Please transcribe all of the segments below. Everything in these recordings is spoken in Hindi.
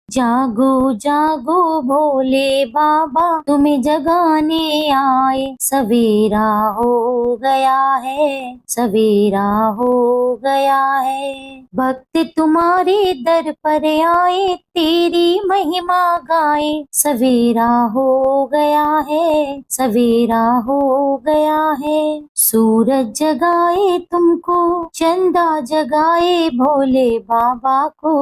जागो जागो भोले बाबा तुम्हें जगाने आए, सवेरा हो गया है, सवेरा हो गया है। भक्त तुम्हारे दर पर आए, तेरी महिमा गाए, सवेरा हो गया है, सवेरा हो गया है। सूरज जगाए तुमको, चंदा जगाए भोले बाबा को,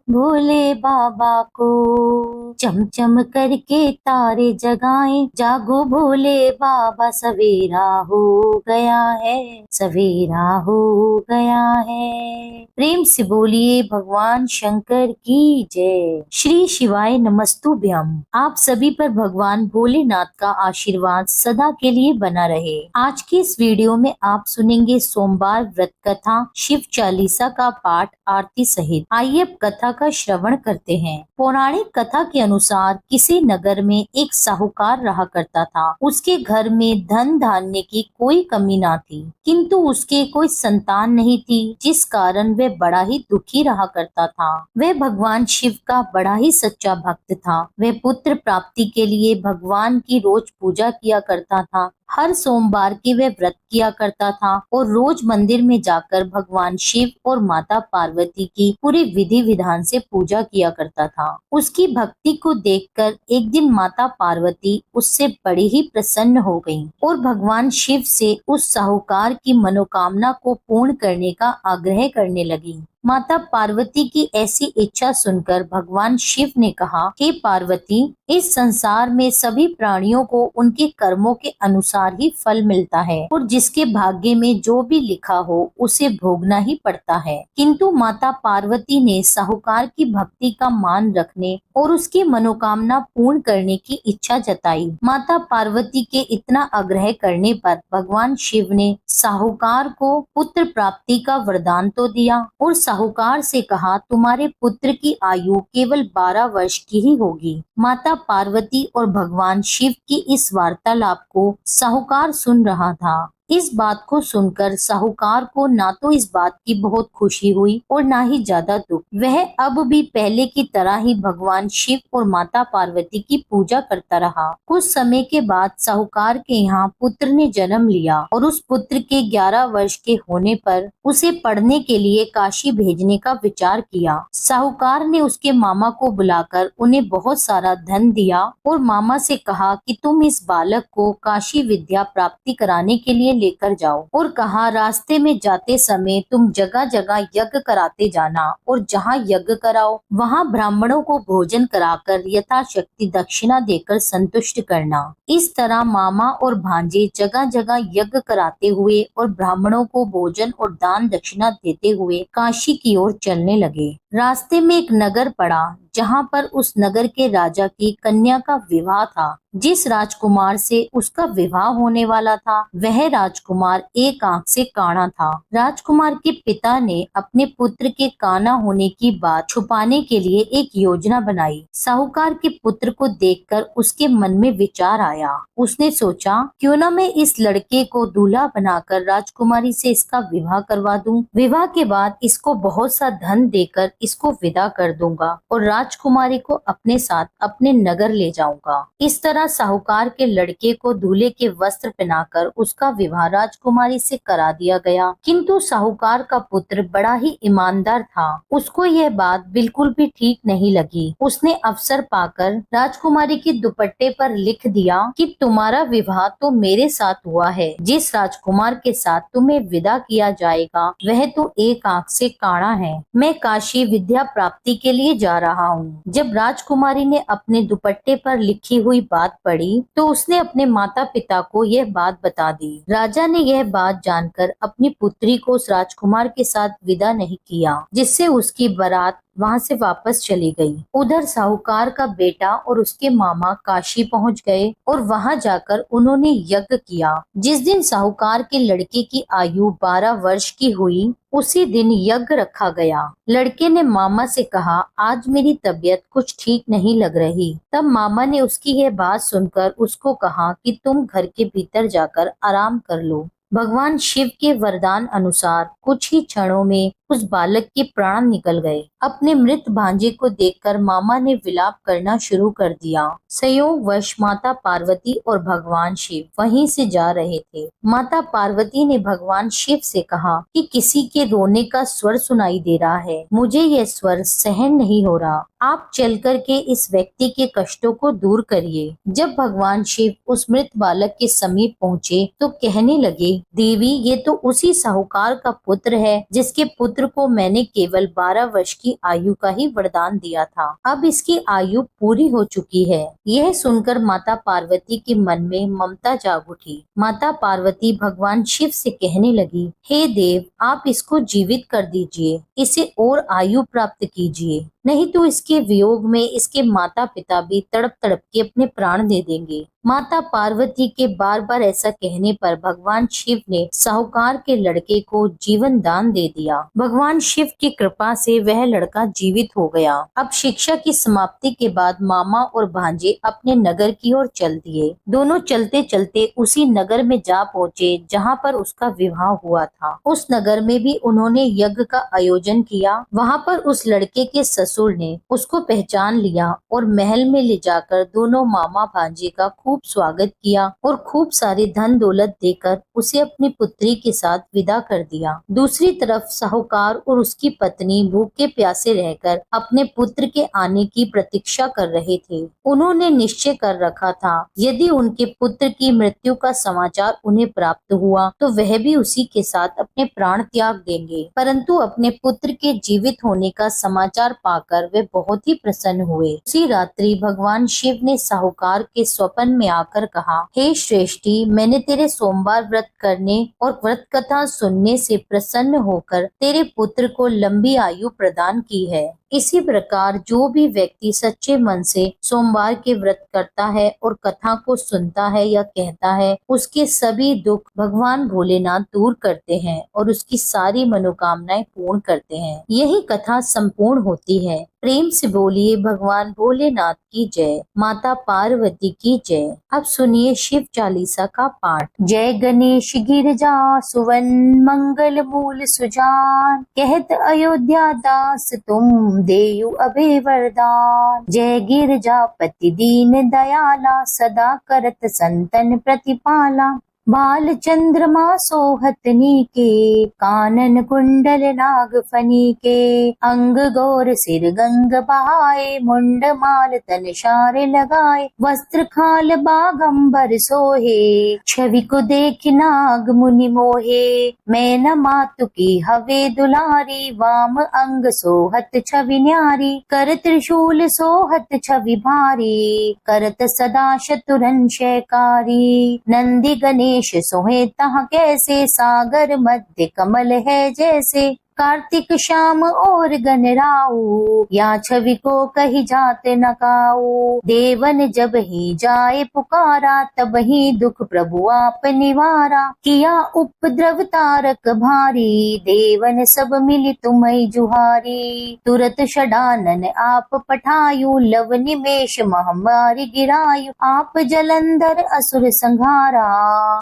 भोले बाबा को। चमचम करके तारे जगाए, जागो भोले बाबा, सवेरा हो गया है, सवेरा हो गया है। प्रेम से बोलिए भगवान शंकर की जय। श्री शिवाय नमस्तुभ्यम। आप सभी पर भगवान भोलेनाथ का आशीर्वाद सदा के लिए बना रहे। आज की इस वीडियो में आप सुनेंगे सोमवार व्रत कथा, शिव चालीसा का पाठ आरती सहित। आइए अब कथा का श्रवण करते हैं। पौराणिक कथा के अनुसार किसी नगर में एक साहूकार रहा करता था। उसके घर में धन धान्य की कोई कमी ना थी, किंतु उसके कोई संतान नहीं थी, जिस कारण वह बड़ा ही दुखी रहा करता था। वह भगवान शिव का बड़ा ही सच्चा भक्त था। वह पुत्र प्राप्ति के लिए भगवान की रोज पूजा किया करता था। हर सोमवार की वह व्रत किया करता था और रोज मंदिर में जाकर भगवान शिव और माता पार्वती की पूरे विधि विधान से पूजा किया करता था। उसकी भक्ति को देखकर एक दिन माता पार्वती उससे बड़ी ही प्रसन्न हो गईं और भगवान शिव से उस साहूकार की मनोकामना को पूर्ण करने का आग्रह करने लगी। माता पार्वती की ऐसी इच्छा सुनकर भगवान शिव ने कहा, हे पार्वती, इस संसार में सभी प्राणियों को उनके कर्मों के अनुसार ही फल मिलता है और जिसके भाग्य में जो भी लिखा हो उसे भोगना ही पड़ता है। किंतु माता पार्वती ने साहूकार की भक्ति का मान रखने और उसकी मनोकामना पूर्ण करने की इच्छा जताई। माता पार्वती के इतना आग्रह करने पर भगवान शिव ने साहूकार को पुत्र प्राप्ति का वरदान तो दिया और साहूकार से कहा, तुम्हारे पुत्र की आयु केवल 12 वर्ष की ही होगी। माता पार्वती और भगवान शिव की इस वार्तालाप को साहूकार सुन रहा था। इस बात को सुनकर साहूकार को ना तो इस बात की बहुत खुशी हुई और ना ही ज्यादा दुख। वह अब भी पहले की तरह ही भगवान शिव और माता पार्वती की पूजा करता रहा। कुछ समय के बाद साहूकार के यहाँ पुत्र ने जन्म लिया और उस पुत्र के 11 वर्ष के होने पर उसे पढ़ने के लिए काशी भेजने का विचार किया। साहूकार ने उसके मामा को बुलाकर उन्हें बहुत सारा धन दिया और मामा से कहा कि तुम इस बालक को काशी विद्या प्राप्ति कराने के लिए लेकर जाओ और कहा, रास्ते में जाते समय तुम जगह जगह यज्ञ कराते जाना और जहाँ यज्ञ कराओ वहाँ ब्राह्मणों को भोजन कराकर यथाशक्ति दक्षिणा देकर संतुष्ट करना। इस तरह मामा और भांजे जगह जगह यज्ञ कराते हुए और ब्राह्मणों को भोजन और दान दक्षिणा देते हुए काशी की ओर चलने लगे। रास्ते में एक नगर पड़ा जहाँ पर उस नगर के राजा की कन्या का विवाह था। जिस राजकुमार से उसका विवाह होने वाला था वह राजकुमार एक आंख से काना था। राजकुमार के पिता ने अपने पुत्र के काना होने की बात छुपाने के लिए एक योजना बनाई। साहूकार के पुत्र को देखकर उसके मन में विचार आया। उसने सोचा, क्यों न मैं इस लड़के को दूल्हा बनाकर राजकुमारी से इसका विवाह करवा दूं। विवाह के बाद इसको बहुत सा धन देकर इसको विदा कर दूंगा और राजकुमारी को अपने साथ अपने नगर ले जाऊंगा। इस तरह साहूकार के लड़के को दूल्हे के वस्त्र पहनाकर उसका विवाह राजकुमारी से करा दिया गया। किंतु साहूकार का पुत्र बड़ा ही ईमानदार था। उसको यह बात बिल्कुल भी ठीक नहीं लगी। उसने अवसर पाकर राजकुमारी के दुपट्टे पर लिख दिया कि तुम्हारा विवाह तो मेरे साथ हुआ है। जिस राजकुमार के साथ तुम्हें विदा किया जाएगा वह तो एक आंख से काना है। मैं काशी विद्या प्राप्ति के लिए जा रहा हूँ। जब राजकुमारी ने अपने दुपट्टे पर लिखी हुई बात पड़ी तो उसने अपने माता पिता को यह बात बता दी। राजा ने यह बात जानकर अपनी पुत्री को उस राजकुमार के साथ विदा नहीं किया, जिससे उसकी बारात वहाँ से वापस चली गई। उधर साहूकार का बेटा और उसके मामा काशी पहुँच गए और वहाँ जाकर उन्होंने यज्ञ किया। जिस दिन साहूकार के लड़के की आयु 12 वर्ष की हुई उसी दिन यज्ञ रखा गया। लड़के ने मामा से कहा, आज मेरी तबीयत कुछ ठीक नहीं लग रही। तब मामा ने उसकी यह बात सुनकर उसको कहा कि तुम घर के भीतर जाकर आराम कर लो। भगवान शिव के वरदान अनुसार कुछ ही क्षणों में उस बालक के प्राण निकल गए। अपने मृत भांजे को देखकर मामा ने विलाप करना शुरू कर दिया। संयोगवश माता पार्वती और भगवान शिव वहीं से जा रहे थे। माता पार्वती ने भगवान शिव से कहा कि किसी के रोने का स्वर सुनाई दे रहा है, मुझे यह स्वर सहन नहीं हो रहा, आप चल कर के इस व्यक्ति के कष्टों को दूर करिए। जब भगवान शिव उस मृत बालक के समीप पहुँचे तो कहने लगे, देवी ये तो उसी साहूकार का पुत्र है जिसके पुत्र को मैंने केवल 12 वर्ष की आयु का ही वरदान दिया था। अब इसकी आयु पूरी हो चुकी है। यह सुनकर माता पार्वती के मन में ममता जाग उठी। माता पार्वती भगवान शिव से कहने लगी, हे देव, आप इसको जीवित कर दीजिए, इसे और आयु प्राप्त कीजिए, नहीं तो इसके वियोग में इसके माता पिता भी तड़प तड़प के अपने प्राण दे देंगे। माता पार्वती के बार बार ऐसा कहने पर भगवान शिव ने साहूकार के लड़के को जीवन दान दे दिया। भगवान शिव की कृपा से वह लड़का जीवित हो गया। अब शिक्षा की समाप्ति के बाद मामा और भांजे अपने नगर की ओर चल दिए। दोनों चलते चलते उसी नगर में जा पहुँचे जहाँ पर उसका विवाह हुआ था। उस नगर में भी उन्होंने यज्ञ का आयोजन किया। वहाँ पर उस लड़के के ससुर ने उसको पहचान लिया और महल में ले जाकर दोनों मामा भांजे का खूब स्वागत किया और खूब सारे धन दौलत देकर उसे अपनी पुत्री के साथ विदा कर दिया। दूसरी तरफ साहूकार और उसकी पत्नी भूखे प्यासे रहकर अपने पुत्र के आने की प्रतीक्षा कर रहे थे। उन्होंने निश्चय कर रखा था यदि उनके पुत्र की मृत्यु का समाचार उन्हें प्राप्त हुआ तो वह भी उसी के साथ अपने प्राण त्याग देंगे। परंतु अपने पुत्र के जीवित होने का समाचार पाकर वे बहुत ही प्रसन्न हुए। उसी रात्रि भगवान शिव ने साहूकार के स्वप्न में आकर कहा, हे श्रेष्ठी, मैंने तेरे सोमवार व्रत करने और व्रत कथा सुनने से प्रसन्न होकर तेरे पुत्र को लंबी आयु प्रदान की है। इसी प्रकार जो भी व्यक्ति सच्चे मन से सोमवार के व्रत करता है और कथा को सुनता है या कहता है, उसके सभी दुख भगवान भोलेनाथ दूर करते हैं और उसकी सारी मनोकामनाएं पूर्ण करते हैं। यही कथा संपूर्ण होती है। प्रेम से बोलिए भगवान भोलेनाथ की जय, माता पार्वती की जय। अब सुनिए शिव चालीसा का पाठ। जय गणेश गिरजा सुवन मंगल मूल सुजान, कहत अयोध्या दास तुम देयु अभय वरदान। जय गिरजापति दीन दयाला, सदा करत संतन प्रतिपाला। बाल चंद्रमा सोहतनी के, कानन कुंडल नाग फनी के। अंग गौर सिर गंग बहाए, मुंड माल तन शारे लगाए। वस्त्र खाल बागंबर सोहे, छवि को देख नाग मुनि मोहे। मैं न मातु की हवे दुलारी, वाम अंग सोहत छवि न्यारी। कर त्रिशूल सोहत छवि भारी, करत सदा शतुरन शयकारी। नंदी गणेश सोहे तहाँ कैसे, सागर मध्य कमल है जैसे। कार्तिक श्याम और गणराऊ, या छवि को कही जाते न काऊ। देवन जब ही जाए पुकारा, तब ही दुख प्रभु आप निवारा। किया उपद्रव तारक भारी, देवन सब मिली तुम्हें जुहारी। तुरत षडानन आप पठायु, लव निमेष महामारी गिरायु। आप जलंधर असुर संहारा,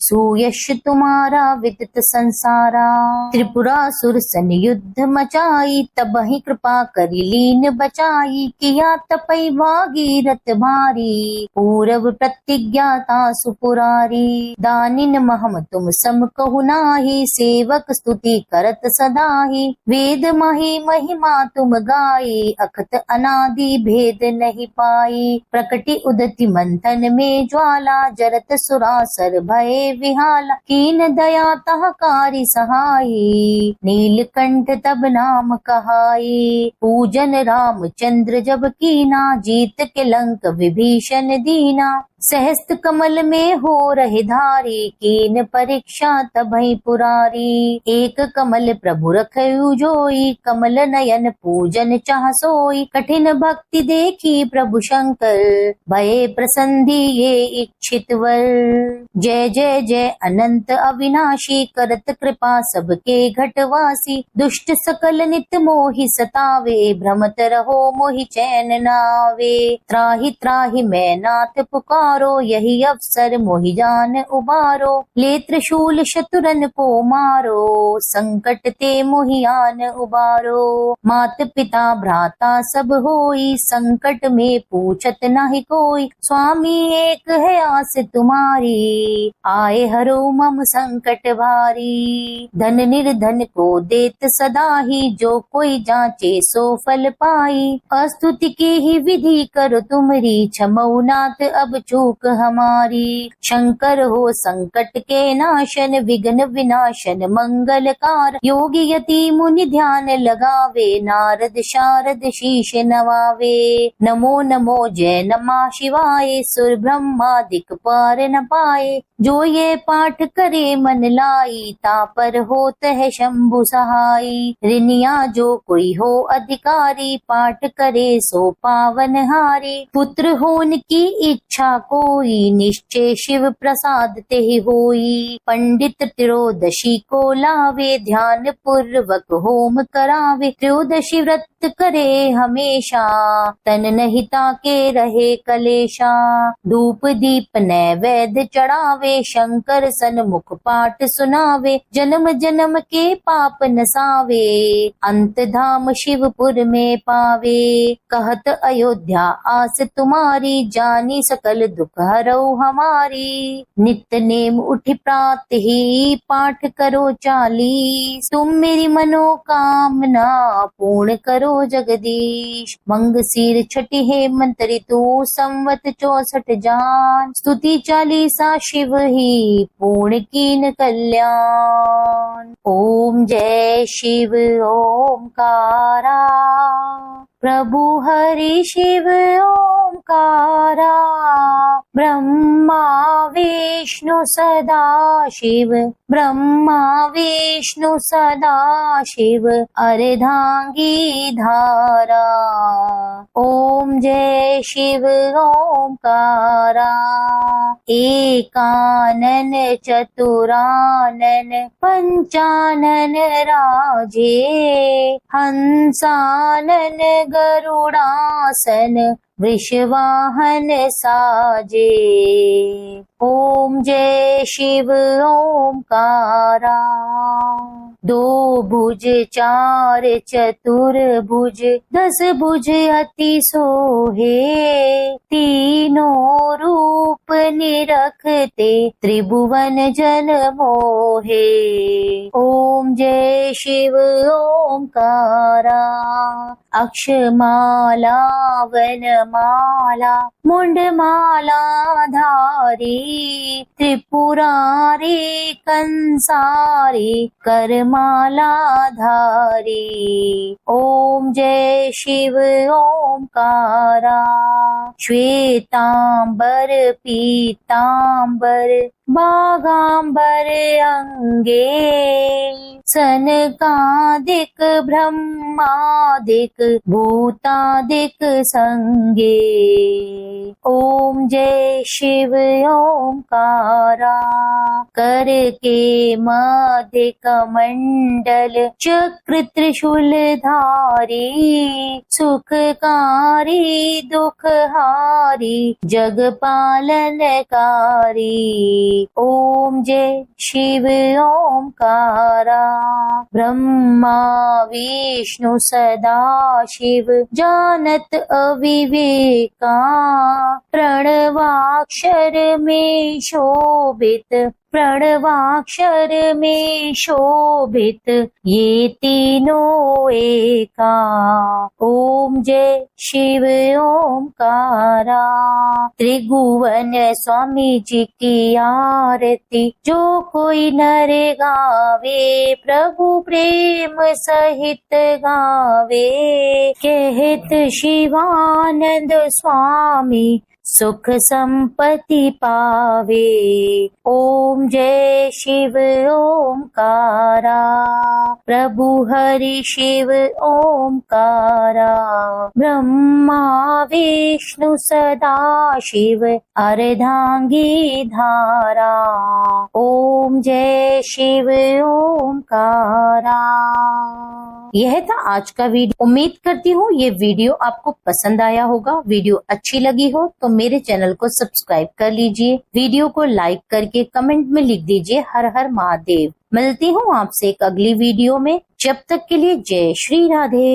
सुयश तुम्हारा विदित संसारा। त्रिपुरासुर सन युद्ध मचाई, तब ही कृपा करी लीन बचाई। किया तपई भागीरथ भारी, पूरव प्रतिज्ञाता सुपुरारी। दानिन महम तुम सम कहु नाही, सेवक स्तुति करत सदाही। वेद मही महिमा तुम गाई, अखत अनादि भेद नहीं पाई। प्रकटि उदति मंथन में ज्वाला, जरत सुरासर भय विहाला। कीन दया तहकारी सहाई, नीलकंठ तब नाम कहाई। पूजन रामचंद्र जब कीना, जीत के लंक विभीषण दीना। सहस्त्र कमल में हो रहे धारी, कीन परीक्षा तबहि पुरारी। एक कमल प्रभु रखयु जोई, कमल नयन पूजन चाह सोई। कठिन भक्ति देखी प्रभु शंकर, भये प्रसन्धि ये इच्छित वर। जय जय जय अनंत अविनाशी, करत कृपा सबके घटवासी। दुष्ट सकल नित मोहि सतावे, भ्रमत रहो मोहि चैन नावे। त्राहि त्राहि मैं नाथ पुकार, संवारो, यही अवसर मोहि जान उबारो। ले त्रिशूल शतुरन को मारो, संकट ते मोहि आन उबारो। मात पिता भ्राता सब होई, संकट में पूछत नाही कोई। स्वामी एक है आस तुम्हारी, आए हरो मम संकट भारी। धन निर्धन को देत सदा ही, जो कोई जांचे सो फल पाई। अस्तुति की ही विधि करो तुमरी, क्षमौ नाथ अब चूक हमारी। शंकर हो संकट के नाशन, विघ्न विनाशन मंगलकार। योगी यति मुनि ध्यान लगावे, नारद शारद शीश नवावे। नमो नमो जय नमः शिवाय, सुर ब्रह्मादिक पार न पाए। जो ये पाठ करे मन लाई, तापर होत है शंभु सहाई। ऋनिया जो कोई हो अधिकारी, पाठ करे सो पावन हारी। पुत्र होन की इच्छा कोई, निश्चय शिव प्रसाद ते होई। पंडित त्रयोदशी को लावे, ध्यान पूर्वक होम करावे। त्रयोदशी व्रत करे हमेशा, तन नहीं ताके रहे कलेशा। धूप दीप नैवेद्य चढ़ावे, शंकर सन्मुख पाठ सुनावे। जन्म जन्म के पाप नसावे, अंत धाम शिवपुर में पावे। कहत अयोध्या आस तुम्हारी, जानी सकल दुख हरौ हमारी। नित्य नेम उठि प्रात ही, पाठ करो 40। तुम मेरी मनोकामना पूर्ण करो जगदीश। मंगशीर छठी हेमंत ऋतु, संवत 64 जान। स्तुति 40 शिव ही, पूर्ण कीन कल्याण। ओम जय शिव ओमकारा, प्रभु हरि शिव ओमकारा। ब्रह्मा विष्णु सदा शिव, ब्रह्मा विष्णु सदा शिव। अर्धांगी धारा, ओम जय शिव ओमकारा। एकानन चतुरानन, पंचानन राजे। हंसानन गरुड़ासन, वृषवाहन साजे। ओम जय शिव ओमकारा। 2 भुज 4 चतुर्भुज, 10 भुज अति सोहे। तीनों रूप निरखते, त्रिभुवन जन मोहे। ओम जय शिव ओमकारा। अक्षमाला वनमाला, मुंडमाला धारी। त्रिपुरारी कंसारी, करमाला धारी। ओम जय शिव ओमकारा। श्वेतांबर पीतांबर, बागांबर अंगे। सनकादिक ब्रह्मादिक, भूतादिक संगे। ओम जय शिव ओमकारा। कर के मध्य कमंडल, चक्र त्रिशूल धारी। सुखकारी दुखहारी, जग पालनकारी। ओम जय शिव ओमकारा। ब्रह्मा विष्णु सदा शिव, जानत अविवेका। प्रणवाक्षर में शोभित, प्रणवाक्षर में शोभित। ये तीनों एका। ओम जय शिव ओमकारा। त्रिभुवन स्वामी जी की आरती, जो कोई नर गावे। प्रभु प्रेम सहित गावे। कहत शिवानंद स्वामी, सुख संपत्ति पावे। ओम जय शिव ओमकारा। प्रभु हरि शिव ओमकारा। ब्रह्मा विष्णु सदा शिव, अर्धांगी धारा। ओम जय शिव ओमकारा। यह था आज का वीडियो। उम्मीद करती हूँ ये वीडियो आपको पसंद आया होगा। वीडियो अच्छी लगी हो तो मेरे चैनल को सब्सक्राइब कर लीजिए। वीडियो को लाइक करके कमेंट में लिख दीजिए हर हर महादेव। मिलती हूँ आपसे एक अगली वीडियो में। जब तक के लिए जय श्री राधे।